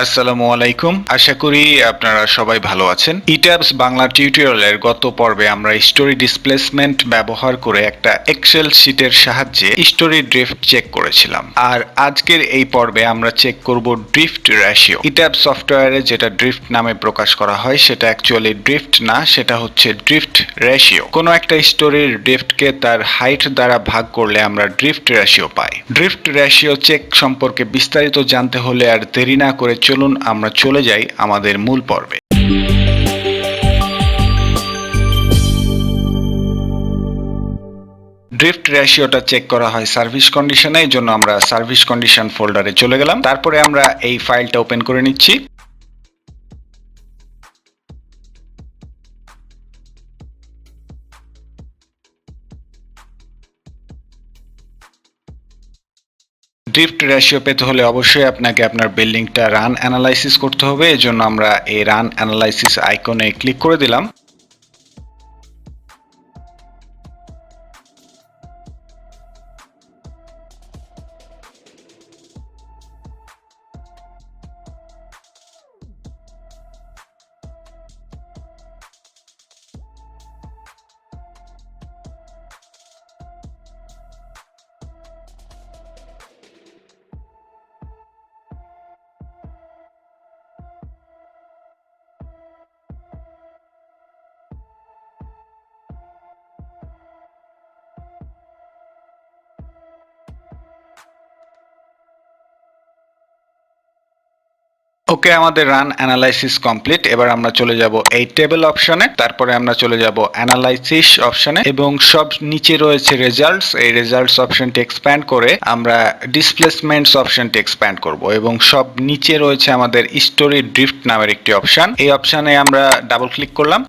আসসালামু আলাইকুম। আশা করি আপনারা সবাই ভালো আছেন। ETABS বাংলা টিউটোরিয়ালের গত পর্বে আমরা স্টোরি ডিসপ্লেসমেন্ট ব্যবহার করে একটা এক্সেল শীটের সাহায্যে স্টোরি ড্রিফট চেক করেছিলাম। আর আজকের এই পর্বে আমরা চেক করব ড্রিফট রেশিও। ETABS সফটওয়্যারে যেটা ড্রিফট নামে প্রকাশ করা হয় সেটা অ্যাকচুয়ালি ড্রিফট না, সেটা হচ্ছে ড্রিফট রেশিও। কোনো একটা স্টোরির ড্রিফটকে তার হাইট দ্বারা ভাগ করলে আমরা ড্রিফট রেশিও পাই। ড্রিফট রেশিও চেক সম্পর্কে বিস্তারিত জানতে হলে আর দেরি না করে চলুন আমরা চলে যাই আমাদের মূল পর্বে। ড্রিফট রেশিওটা চেক করা হয় সার্ভিস কন্ডিশনে, এই জন্য আমরা সার্ভিস কন্ডিশন ফোল্ডারে চলে গেলাম। তারপরে আমরা এই ফাইলটা ওপেন করে নিচ্ছি। ড্রিফট রেশিও পেতে হলে অবশ্যই আপনাকে আপনার বিল্ডিংটা রান অ্যানালাইসিস করতে হবে। এজন্য আমরা এই রান অ্যানালাইসিস আইকনে ক্লিক করে দিলাম। ওকে, আমাদের রান অ্যানালাইসিস কমপ্লিট। এবার আমরা চলে যাব এই টেবিল অপশনে, তারপরে আমরা চলে যাব অ্যানালাইসিস অপশনে এবং সব নিচে রয়েছে রেজাল্টস। এই রেজাল্টস অপশনটি এক্সপ্যান্ড করে আমরা ডিসপ্লেসমেন্টস অপশনটি এক্সপ্যান্ড করব এবং সব নিচে রয়েছে আমাদের স্টোরি ড্রিফট নামের একটি অপশন। এই অপশনে আমরা ডাবল ক্লিক করলাম,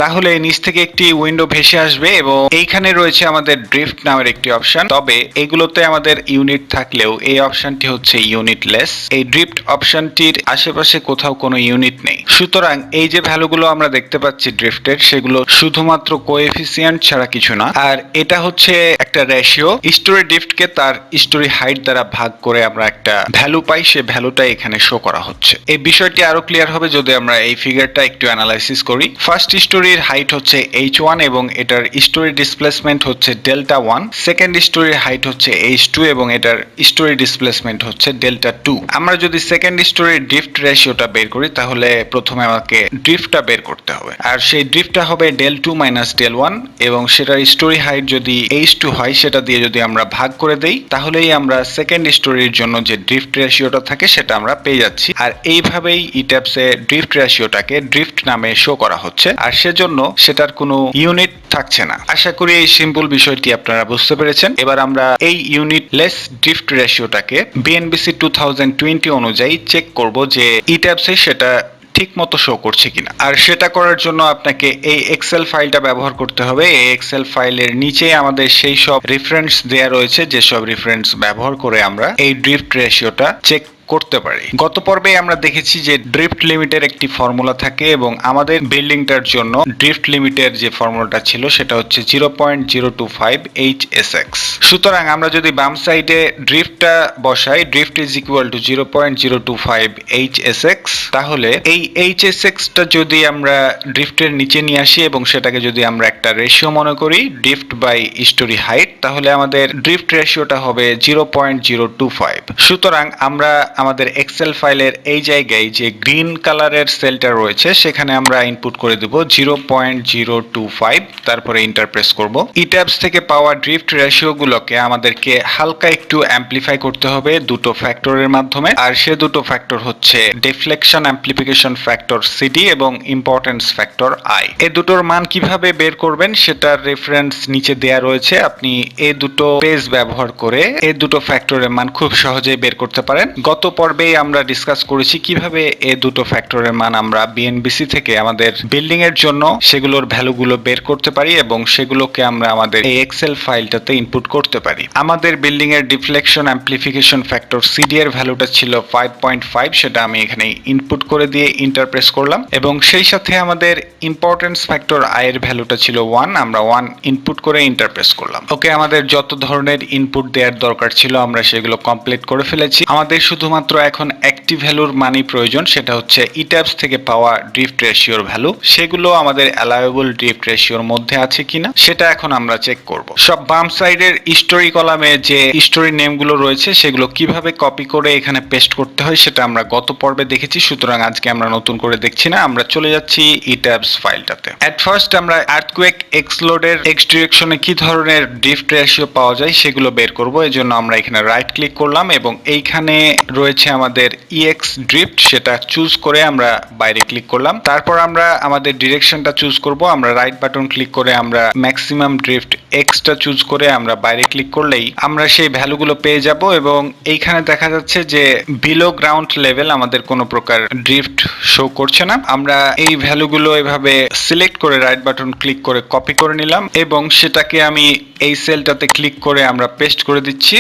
তাহলে নিচ থেকে একটি উইন্ডো ভেসে আসবে এবং এইখানে রয়েছে আমাদের ড্রিফট নামের একটি অপশন। তবে এগুলোতে আমাদের ইউনিট থাকলেও এই অপশনটি হচ্ছে ইউনিটলেস। এই ড্রিফট অপশনটির আশেপাশে কোথাও কোনো ইউনিট নেই, সুতরাং এই যে ভ্যালুগুলো আমরা দেখতে পাচ্ছি ড্রিফটের, সেগুলো শুধুমাত্র কোএফিসিয়েন্ট ছাড়া কিছু না। আর এটা হচ্ছে একটা রেশিও, স্টোরি ড্রিফটকে তার স্টোরি হাইট দ্বারা ভাগ করে আমরা একটা ভ্যালু পাই, সে ভ্যালুটা এখানে শো করা হচ্ছে। এই বিষয়টি আরো ক্লিয়ার হবে যদি আমরা এই ফিগারটা একটু অ্যানালাইসিস করি। ফার্স্ট স্টোরির হাইট হচ্ছে h1 এবং এটার স্টোরি ডিসপ্লেসমেন্ট হচ্ছে ডেল্টা 1। সেকেন্ড স্টোরির হাইট হচ্ছে h2 এবং এটার স্টোরি ডিসপ্লেসমেন্ট হচ্ছে ডেল্টা 2। আমরা যদি সেকেন্ড স্টোরির ড্রিফট রেশিওটা বের করি তাহলে প্রথমে আমাকে ড্রিফটটা বের করতে হবে, আর সেই ড্রিফটটা হবে del2 মাইনাস del1 এবং সেটার স্টোরি হাইট যদি h2 হয় সেটা দিয়ে যদি আমরা ভাগ করে দেই তাহলেই আমরা সেকেন্ড স্টোরির জন্য যে ড্রিফট রেশিওটা থাকে সেটা আমরা পেয়ে যাচ্ছি। আর এইভাবেই ETABS এ ড্রিফট রেশিওটাকে ড্রিফট নামে শো করা হচ্ছে, আর সেজন্য সেটার কোনো ইউনিট থাকছে না। আশা করি এই সিম্পল বিষয়টি আপনারা বুঝতে পেরেছেন। এবার আমরা এই ইউনিটলেস ড্রিফট রেশিওটাকে Bnbc 2020 অনুযায়ী চেক করব যে ETABS এ সেটা ঠিক মতো শো করছে কিনা। আর সেটা করার জন্য আপনাকে এই এক্সেল ফাইলটা ব্যবহার করতে হবে। এই এক্সেল ফাইলের নিচে আমাদের সেই সব রেফারেন্স দেয়া রয়েছে, যেসব রেফারেন্স ব্যবহার করে আমরা এই ড্রিফট রেশিওটা চেক করতে পারি। গত পর্বে আমরা দেখেছি যে ড্রিফট লিমিটের একটি ফর্মুলা থাকে এবং আমাদের বিল্ডিংটার জন্য ড্রিফট লিমিটের যে ফর্মুলাটা ছিল সেটা হচ্ছে 0.025 HSX। সুতরাং আমরা যদি বাম সাইডে ড্রিফটটা বসাই, drift is equal to 0.025 HSX, তাহলে এই HSX টা যদি আমরা ড্রিফটের নিচে নিয়ে আসি এবং সেটাকে যদি আমরা একটা রেশিও মনে করি ড্রিফট বাই স্টোরি হাইট, তাহলে আমাদের ড্রিফট রেশিওটা হবে 0.025। সুতরাং আমরা আমাদের এক্সেল ফাইলের এই জায়গায় যে গ্রিন কালারের সেলটা রয়েছে সেখানে আমরা ইনপুট করে দেব 0.025, তারপরে এন্টার প্রেস করব। ETABS থেকে পাওয়া ড্রিফট রেশিও গুলোকে আমাদেরকে হালকা একটু অ্যামপ্লিফাই করতে হবে দুটো ফ্যাক্টরের মাধ্যমে, আর সে দুটো ফ্যাক্টর হচ্ছে ডিফ্লেকশন অ্যামপ্লিফিকেশন ফ্যাক্টর CD এবং ইম্পর্টেন্স ফ্যাক্টর I। এই দুটোর মান কিভাবে বের করবেন সেটার রেফারেন্স নিচে দেয়া রয়েছে। আপনি এই দুটো পেজ ব্যবহার করে এই দুটো ফ্যাক্টরের মান খুব সহজেই বের করতে পারেন। গত পর্বে আমরা ডিসকাস করেছি কিভাবে এই দুটো ফ্যাক্টরের মান আমরা Bnbc থেকে আমাদের বিল্ডিং এর জন্য সেগুলোর ভ্যালুগুলো বের করতে পারি এবং সেগুলোকে আমরা আমাদের এই এক্সেল ফাইলটাতে ইনপুট করতে পারি। আমাদের বিল্ডিং এর ডিফ্লেকশন অ্যামপ্লিফিকেশন ফ্যাক্টর CD এর ভ্যালুটা ছিল 5.5, সেটা আমি এখানে ইনপুট করে দিয়ে এন্টার প্রেস করলাম এবং সেই সাথে আমাদের ইম্পর্টেন্স ফ্যাক্টর I এর ভ্যালুটা ছিল 1, আমরা 1 ইনপুট করে এন্টার প্রেস করলাম। ওকে, আমাদের যত ধরনের ইনপুট দেওয়ার দরকার ছিল আমরা সেগুলো কমপ্লিট করে ফেলেছি। আমাদের শুধু শুধুমাত্র এখন একটি ভ্যালুর মানি প্রয়োজন, সেটা হচ্ছে ETABS থেকে পাওয়া ড্রিফট রেশিওর ভ্যালু। সেগুলো আমাদের অ্যালাউয়েবল ড্রিফট রেশিওর মধ্যে আছে কিনা সেটা এখন আমরা চেক করব। সব বাম সাইডের হিস্টোরি কলামে যে হিস্টোরি নেমগুলো রয়েছে সেগুলো কিভাবে কপি করে এখানে পেস্ট করতে হয় সেটা আমরা গত পর্বে দেখেছি, সুতরাং আজকে আমরা নতুন করে দেখছি না, আমরা চলে যাচ্ছি ETABS ফাইলটাতে। এট ফার্স্ট আমরা আর্থকুয়েক এক্সলোডের এক্স ডিরেকশনে কি ধরনের ড্রিফট রেশিও পাওয়া যায় সেগুলো বের করব। এজন্য আমরা এখানে রাইট ক্লিক করলাম এবং এইখানে রয়েছে আমাদের EX ড্রিফট, সেটা চুজ করে আমরা বাইরে ক্লিক করলাম। তারপর আমরা আমাদের ডিরেকশনটা চুজ করব, আমরা রাইট বাটন ক্লিক করে আমরা ম্যাক্সিমাম ড্রিফট এক্সটা চুজ করে আমরা বাইরে ক্লিক করলেই আমরা সেই ভ্যালুগুলো পেয়ে যাব। এবং এইখানে দেখা যাচ্ছে যে বিলো গ্রাউন্ড লেভেল আমাদের কোনো প্রকার ড্রিফট শো করছে না। আমরা এই ভ্যালুগুলো এভাবে সিলেক্ট করে রাইট বাটন ক্লিক করে কপি করে নিলাম এবং সেটাকে আমি এই সেলটাতে ক্লিক করে আমরা পেস্ট করে দিচ্ছি।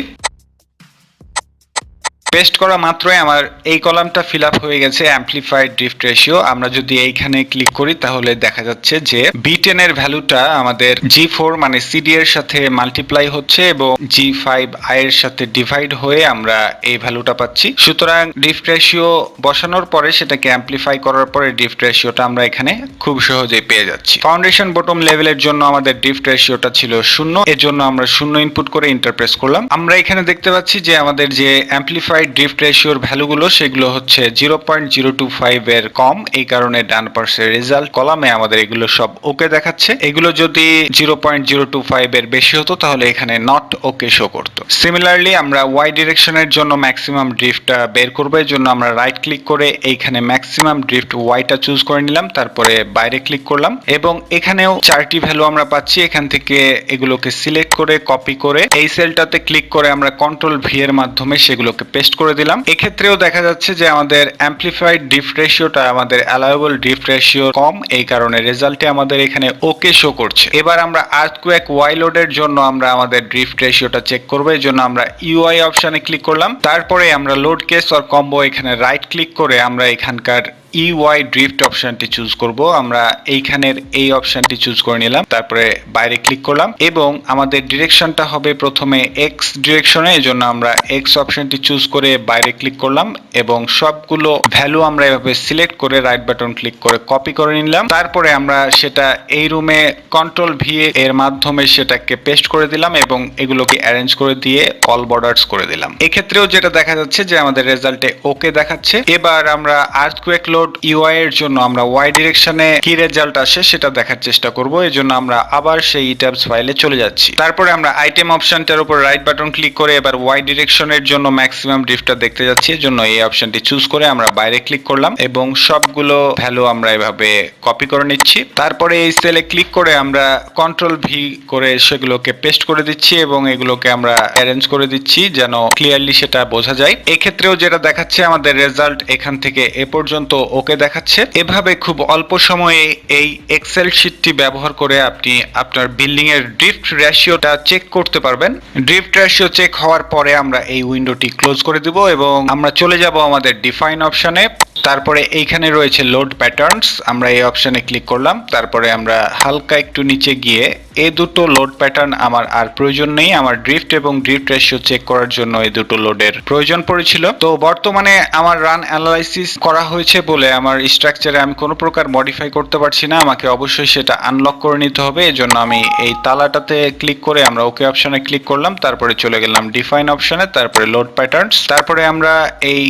পেস্ট করা মাত্রই আমার এই কলামটা ফিল আপ হয়ে গেছে অ্যাম্পলিফাইড ড্রিফট রেশিও। আমরা যদি এইখানে ক্লিক করি তাহলে দেখা যাচ্ছে যে B10 এর ভ্যালুটা আমাদের G4 মানে CD এর সাথে মাল্টিপ্লাই হচ্ছে এবং G5I এর সাথে ডিভাইড হয়ে আমরা এই ভ্যালুটা পাচ্ছি। সুতরাং ড্রিফট রেশিও বসানোর পরে সেটাকে অ্যাম্পলিফাই করার পরে ড্রিফট রেশিওটা আমরা এখানে খুব সহজেই পেয়ে যাচ্ছি। ফাউন্ডেশন বটম লেভেলের জন্য আমাদের ড্রিফট রেশিওটা ছিল 0, এর জন্য আমরা 0 ইনপুট করে ইন্টার প্রেস করলাম। আমরা এখানে দেখতে পাচ্ছি যে আমাদের যে অ্যাম্পলিফাইড ড্রিফট রেশিওর ভ্যালুগুলো সেগুলো হচ্ছে 0.025 এর কম, এই কারণে ডান পাশের রেজাল্ট কলামে আমাদের এগুলো সব ওকে দেখাচ্ছে। এগুলো যদি 0.025 এর বেশি হতো তাহলে এখানে নট ওকে শো করতো। সিমিলারলি আমরা ওয়াই ডিরেকশনের জন্য ম্যাক্সিমাম ড্রিফটটা বের করবো, এর জন্য আমরা রাইট ক্লিক করে এইখানে ম্যাক্সিমাম ড্রিফট ওয়াইটা চুজ করে নিলাম, তারপরে বাইরে ক্লিক করলাম এবং এখানেও 4টি ভ্যালু আমরা পাচ্ছি। এখান থেকে এগুলোকে সিলেক্ট করে কপি করে এই সেলটাতে ক্লিক করে আমরা কন্ট্রোল ভি এর মাধ্যমে সেগুলোকে পেস্ট করে দিলাম। এক্ষেত্রেও দেখা যাচ্ছে যে আমাদের অ্যাম্পলিফাইড ড্রিফট রেশিওটা আমাদের অ্যালাউয়েবল ড্রিফট রেশিও কম, এই কারণে রেজাল্টে আমাদের এখানে ওকে শো করছে। এবার আমরা আর্থকুয়েক ওয়াই লোডের জন্য আমরা আমাদের ড্রিফট রেশিওটা চেক করব, এর জন্য আমরা ইউআই অপশনে ক্লিক করলাম। তারপরে আমরা লোড কেস অর কম্বো এখানে রাইট ক্লিক করে আমরা এখানকার EY ড্রিফট অপশনটি চুজ করব। আমরা এইখানের এই অপশনটি চুজ করে নিলাম, তারপরে বাইরে ক্লিক করলাম এবং আমাদের ডিরেকশনটা হবে প্রথমে এক্স ডিরেকশনে, এজন্য আমরা এক্স অপশনটি চুজ করে বাইরে ক্লিক করলাম এবং সবগুলো ভ্যালু আমরা এভাবে সিলেক্ট করে রাইট বাটন ক্লিক করে কপি করে নিলাম। তারপরে আমরা সেটা এই রুমে কন্ট্রোল ভি এর মাধ্যমে সেটাকে পেস্ট করে দিলাম এবং এগুলোকে অ্যারেঞ্জ করে দিয়ে অল বর্ডার্স করে দিলাম। এক্ষেত্রেও যেটা দেখা যাচ্ছে যে আমাদের রেজাল্টে ওকে দেখাচ্ছে। এবার আমরা আর্থকুয়েক লোড ইউআই এর জন্য আমরা ওয়াই ডিরেকশনে কি রেজাল্ট আসে সেটা দেখার চেষ্টা করব, এর জন্য আমরা আবার সেই ETABS ফাইলে চলে যাচ্ছি। তারপরে আমরা আইটেম অপশনটার উপর রাইট বাটন ক্লিক করে এবার ওয়াই ডিরেকশনের জন্য ম্যাক্সিমাম ড্রিফটটা দেখতে যাচ্ছি, এর জন্য এই অপশনটি চুজ করে আমরা বাইরে ক্লিক করলাম এবং সবগুলো ভ্যালু আমরা এভাবে কপি করে নিচ্ছি। তারপরে এই সেলে ক্লিক করে আমরা কন্ট্রোল ভি করে সেগুলোকে পেস্ট করে দিচ্ছি এবং এগুলোকে আমরা অ্যারেঞ্জ করে দিচ্ছি যেন ক্লিয়ারলি সেটা বোঝা যায়। এক্ষেত্রেও যেটা দেখাচ্ছে আমাদের রেজাল্ট এখান থেকে এ পর্যন্ত ওকে দেখাচ্ছে। এভাবে খুব অল্প সময়ে এই এক্সেল শীটটি ব্যবহার করে আপনি আপনার বিল্ডিং এর ড্রিফট রেশিওটা চেক করতে পারবেন। ড্রিফট রেশিও চেক হওয়ার পরে আমরা এই উইন্ডোটি ক্লোজ করে দিব এবং আমরা চলে যাব আমাদের ডিফাইন অপশনে। তারপরে এইখানে রয়েছে লোড প্যাটার্নস, আমরা এই অপশনে ক্লিক করলাম। তারপরে আমরা হালকা একটু নিচে গিয়ে এই দুটো লোড প্যাটার্ন আমার আর প্রয়োজন নেই, আমার ড্রিফট এবং ড্রিফট রেশিও চেক করার জন্য এই দুটো লোডের প্রয়োজন পড়েছিল। তো বর্তমানে আমার রান অ্যানালাইসিস করা হয়েছে বলে আমার স্ট্রাকচারে আমি কোনো প্রকার মডিফাই করতে পারছি না, আমাকে অবশ্যই সেটা আনলক করে নিতে হবে। এজন্য আমি এই তালাটাতে ক্লিক করে আমরা ওকে অপশনে ক্লিক করলাম, তারপরে চলে গেলাম ডিফাইন অপশনে, তারপরে লোড প্যাটার্নস, তারপরে আমরা এই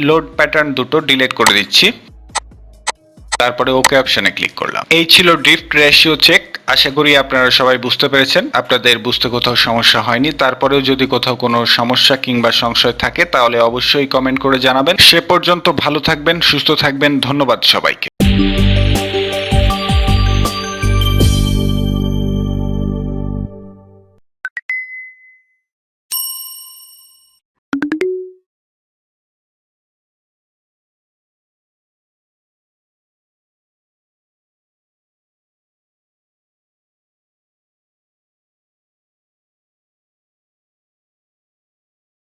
লোড প্যাটার্ন দুটো ডিলিট করে দিচ্ছি, তারপরে ওকে অপশনে ক্লিক করলাম। এই ছিল ড্রিফট রেশিও চেক। আশা করি আপনারা সবাই বুঝতে পেরেছেন, আপনাদের বুঝতে কোথাও সমস্যা হয়নি। তারপরেও যদি কোথাও কোনো সমস্যা কিংবা সংশয় থাকে তাহলে অবশ্যই কমেন্ট করে জানাবেন। সে পর্যন্ত ভালো থাকবেন, সুস্থ থাকবেন। ধন্যবাদ সবাইকে।